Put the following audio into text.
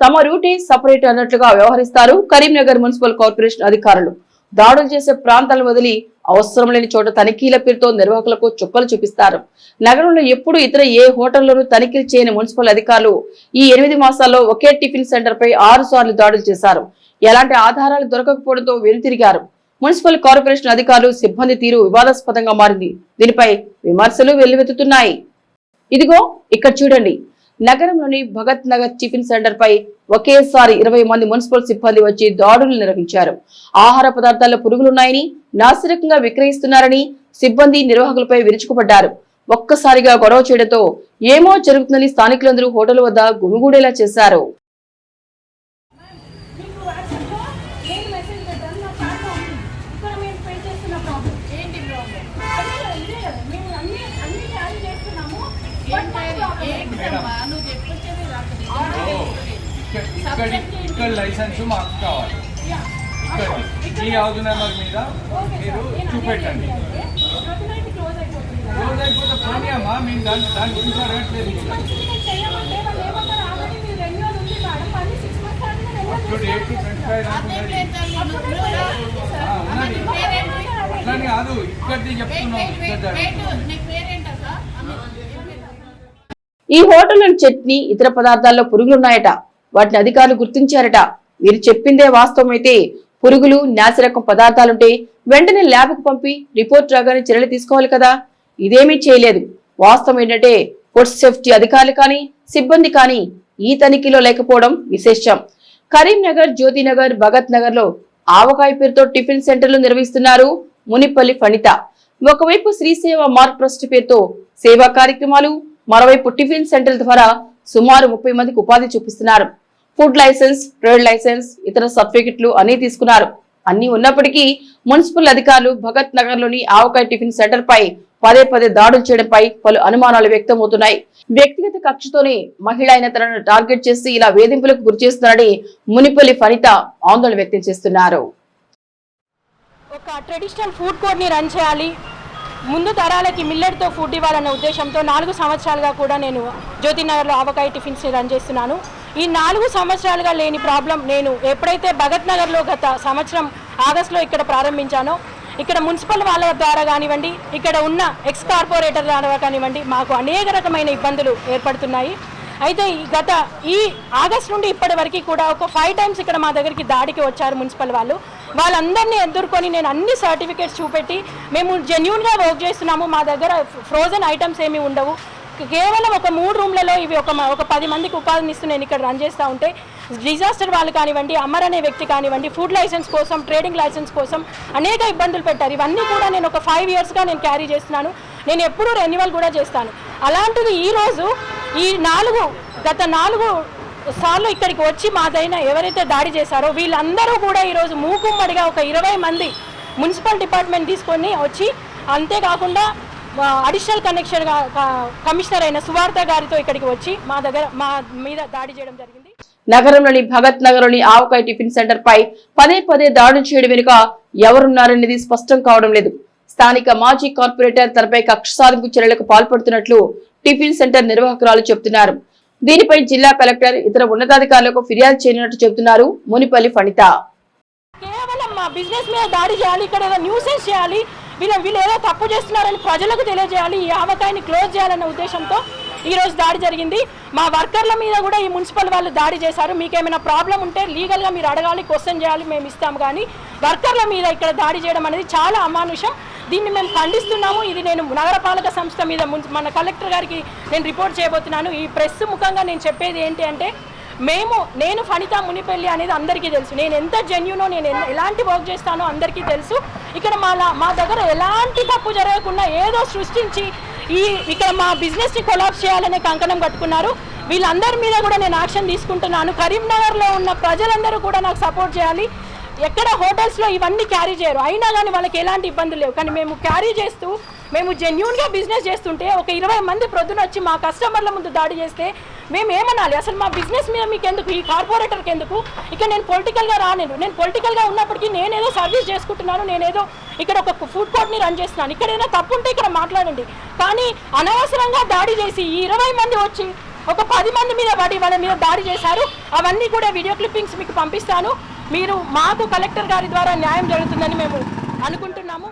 తమ రూటే సపరేట్ అన్నట్లుగా వ్యవహరిస్తారు కరీంనగర్ మున్సిపల్ కార్పొరేషన్ అధికారులు. దాడులు చేసే ప్రాంతాలను వదిలి అవసరం లేని చోట తనిఖీల పేరుతో నిర్వాహకులకు చుక్కలు చూపిస్తారు. నగరంలో ఎప్పుడు ఇతర ఏ హోటల్లోనూ తనిఖీలు చేయని మున్సిపల్ అధికారులు ఈ 8 మాసాల్లో ఒకే టిఫిన్ సెంటర్ పై 6 సార్లు దాడులు చేశారు. ఎలాంటి ఆధారాలు దొరకకపోవడంతో వెనుతిరిగారు. మున్సిపల్ కార్పొరేషన్ అధికారులు సిబ్బంది తీరు వివాదాస్పదంగా మారింది. దీనిపై విమర్శలు వెల్లువెత్తుతున్నాయి. ఇదిగో ఇక్కడ చూడండి. నగరంలోని భగత్ నగర్ టిఫిన్ సెంటర్ పై ఒకేసారి 20 మంది మున్సిపల్ సిబ్బంది వచ్చి దాడులు నిర్వహించారు. ఆహార పదార్థాల్లో పురుగులున్నాయని, నాసిరకంగా విక్రయిస్తున్నారని సిబ్బంది నిర్వాహకులపై విరుచుకుపడ్డారు. ఒక్కసారిగా గొడవ చేయడంతో ఏమో జరుగుతుందని స్థానికులందరూ హోటల్ వద్ద గుమిగూడేలా చేశారు. ఇక్కడ లైసెన్స్ మాకు కావాలి. ఇక్కడ ఈ హౌస్ నెంబర్ మీద మీరు చూపెట్టండి. క్లోజ్ అయిపోతే పోనీ అమ్మా, మేము దాని గురించి అడగట్లేదు. అట్లానే కాదు, ఇక్కడిది చెప్తున్నాం. ఈ హోటల్లోని చట్నీ, ఇతర పదార్థాల్లో పురుగులున్నాయట. వాటిని అధికారులు గుర్తించారట. వీరు చెప్పిందే వాస్తవమైతే పురుగులు, నాసిరకం పదార్థాలుంటే వెంటనే ల్యాబ్కు పంపి రిపోర్ట్ రాగానే చర్యలు తీసుకోవాలి కదా. ఇదేమీ చేయలేదు. వాస్తవం ఏంటంటే ఫుడ్ సేఫ్టీ అధికారులు కానీ సిబ్బంది కానీ ఈ తనిఖీలో లేకపోవడం విశేషం. కరీంనగర్, జ్యోతినగర్, భగత్ నగర్ లో ఆవకాయ పేరుతో టిఫిన్ సెంటర్లు నిర్వహిస్తున్నారు మునిపల్లి ఫణిత. ఒకవైపు శ్రీసేవ మార్క్ ట్రస్ట్ పేరుతో సేవా కార్యక్రమాలు, మరోవైపు టిఫిన్ సెంటర్ ద్వారా సుమారు 30 మందికి ఉపాధి చూపిస్తున్నారు. ఫుడ్ లైసెన్స్, ట్రేడ్ లైసెన్స్, ఇతర సర్టిఫికెట్లు అన్ని తీసుకున్నారు. అన్ని ఉన్నప్పటికీ మున్సిపల్ అధికారులు భగత్ నగర్ లోని ఆవకాయ టిఫిన్ సెంటర్ పై పదే దాడులు చేయడంపై పలు అనుమానాలు వ్యక్తమవుతున్నాయి. వ్యక్తిగత కక్షతోనే మహిళ అయిన తనను టార్గెట్ చేసి ఇలా వేధింపులకు గురి చేస్తున్నారని మునిపల్లి ఫణిత ఆందోళన వ్యక్తం చేస్తున్నారు. ఒక ట్రెడిషనల్ ఫుడ్ కోర్ట్ ని రన్ చేయాలి, ముందు తరాలకి మిల్లెట్తో ఫుడ్ ఇవ్వాలన్న ఉద్దేశంతో 4 సంవత్సరాలుగా కూడా నేను జ్యోతినగర్లో ఆవకాయ టిఫిన్స్ రన్ చేస్తున్నాను. ఈ 4 సంవత్సరాలుగా లేని ప్రాబ్లం నేను ఎప్పుడైతే భగత్ నగర్లో గత సంవత్సరం ఆగస్టులో ఇక్కడ ప్రారంభించానో, ఇక్కడ మున్సిపల్ వాళ్ళ ద్వారా కానివ్వండి, ఇక్కడ ఉన్న ఎక్స్ కార్పొరేటర్ ద్వారా కానివ్వండి, మాకు అనేక రకమైన ఇబ్బందులు ఏర్పడుతున్నాయి. అయితే ఈ ఆగస్టు నుండి ఇప్పటి వరకు కూడా ఒక 5 టైమ్స్ ఇక్కడ మా దగ్గరికి దాడికి వచ్చారు మున్సిపల్ వాళ్ళు. వాళ్ళందరినీ ఎదుర్కొని నేను అన్ని సర్టిఫికేట్స్ చూపెట్టి మేము జెన్యూన్గా వర్క్ చేస్తున్నాము, మా దగ్గర ఫ్రోజన్ ఐటమ్స్ ఏమీ ఉండవు, కేవలం ఒక 3 రూమ్లలో ఇవి ఒక 10 మందికి ఉపాధిని ఇస్తూ నేను ఇక్కడ రన్ చేస్తూ ఉంటే డిజాస్టర్ వాళ్ళు కానివ్వండి, అమర్ అనే వ్యక్తి కానివ్వండి, ఫుడ్ లైసెన్స్ కోసం, ట్రేడింగ్ లైసెన్స్ కోసం అనేక ఇబ్బందులు పెట్టారు. ఇవన్నీ కూడా నేను ఒక 5 ఇయర్స్గా నేను క్యారీ చేస్తున్నాను. నేను ఎప్పుడూ రెన్యువల్ కూడా చేస్తాను. అలాంటిది ఈరోజు గత 4 సార్లు ఇక్కడికి వచ్చి మాదైనా ఎవరైతే దాడి చేశారో వీళ్ళందరూ కూడా ఈరోజు మూకుమ్మడిగా ఒక 20 మంది మున్సిపల్ డిపార్ట్మెంట్ తీసుకొని వచ్చి, అంతేకాకుండా అడిషనల్ కమిషనర్ అయిన సువార్త గారితో ఇక్కడికి వచ్చి మా మీద దాడి చేయడం జరిగింది. నగరంలోని భగత్ నగర్ లోని ఆవకాయ టిఫిన్ సెంటర్ పై పదే దాడులు చేయడం వెనుక ఎవరున్నారనేది స్పష్టం కావడం లేదు. స్థానిక మాజీ కార్పొరేటర్ తనపై కక్ష సాధింపు చర్యలకు పాల్పడుతున్నట్లు టిఫిన్ సెంటర్ నిర్వాహకురాలు చెబుతున్నారు. దీనిపై జిల్లా కలెక్టర్, ఇతర ఉన్నతాధికారులకు ఫిర్యాదు చేయనున్నట్టు చెబుతున్నారు మునిపల్లి ఫణిత. కేవలం మా బిజినెస్ మీద దాడి చేయాలి, ఇక్కడ ఏదో న్యూసెన్స్ చేయాలి, వీళ్ళు ఏదో తప్పు చేస్తున్నారని ప్రజలకు తెలియజేయాలి, ఈ ఆవకాయని క్లోజ్ చేయాలన్న ఉద్దేశంతో ఈరోజు దాడి జరిగింది. మా వర్కర్ల మీద కూడా ఈ మున్సిపల్ వాళ్ళు దాడి చేశారు. మీకేమైనా ప్రాబ్లం ఉంటే లీగల్గా మీరు అడగాలి, క్వశ్చన్ చేయాలి, మేము ఇస్తాం. కానీ వర్కర్ల మీద ఇక్కడ దాడి చేయడం అనేది చాలా అమానుషం. దీన్ని మేము ఖండిస్తున్నాము. ఇది నేను నగరపాలక సంస్థ మీద మన కలెక్టర్ గారికి నేను రిపోర్ట్ చేయబోతున్నాను. ఈ ప్రెస్ ముఖంగా నేను చెప్పేది ఏంటి అంటే, నేను ఫణిత మునిపల్లి అనేది అందరికీ తెలుసు. నేను ఎంత జెన్యూనో, నేను ఎలాంటి వర్క్ చేస్తానో అందరికీ తెలుసు. ఇక్కడ మా దగ్గర ఎలాంటి తప్పు జరగకుండా ఏదో సృష్టించి ఇక్కడ మా బిజినెస్ని కొలాప్స్ చేయాలనే కంకణం కట్టుకున్నారు. వీళ్ళందరి మీద కూడా నేను యాక్షన్ తీసుకుంటున్నాను. కరీంనగర్లో ఉన్న ప్రజలందరూ కూడా నాకు సపోర్ట్ చేయాలి. ఎక్కడ హోటల్స్లో ఇవన్నీ క్యారీ చేయరు, అయినా కానీ వాళ్ళకి ఎలాంటి ఇబ్బందులు లేవు. కానీ మేము క్యారీ చేస్తూ మేము జెన్యూన్గా బిజినెస్ చేస్తుంటే ఒక 20 మంది ప్రొద్దున వచ్చి మా కస్టమర్ల ముందు దాడి చేస్తే మేము ఏమనాలి? అసలు మా బిజినెస్ మీద మీకు ఎందుకు, ఈ కార్పొరేటర్కి ఎందుకు? ఇక్కడ నేను పొలిటికల్గా రానేను. నేను పొలిటికల్గా ఉన్నప్పటికీ నేనేదో సర్వీస్ చేసుకుంటున్నాను, నేనేదో ఇక్కడ ఒక ఫుడ్ కోర్ట్ని రన్ చేస్తున్నాను. ఇక్కడ ఏదైనా తప్పు ఉంటే ఇక్కడ మాట్లాడండి. కానీ అనవసరంగా దాడి చేసి ఈ 20 మంది వచ్చి ఒక 10 మంది మీద పడి వాళ్ళ మీద దాడి చేశారు. అవన్నీ కూడా వీడియో క్లిప్పింగ్స్ మీకు పంపిస్తాను. మీరు మాకు కలెక్టర్ గారి ద్వారా న్యాయం జరుగుతుందని మేము అనుకుంటున్నాము.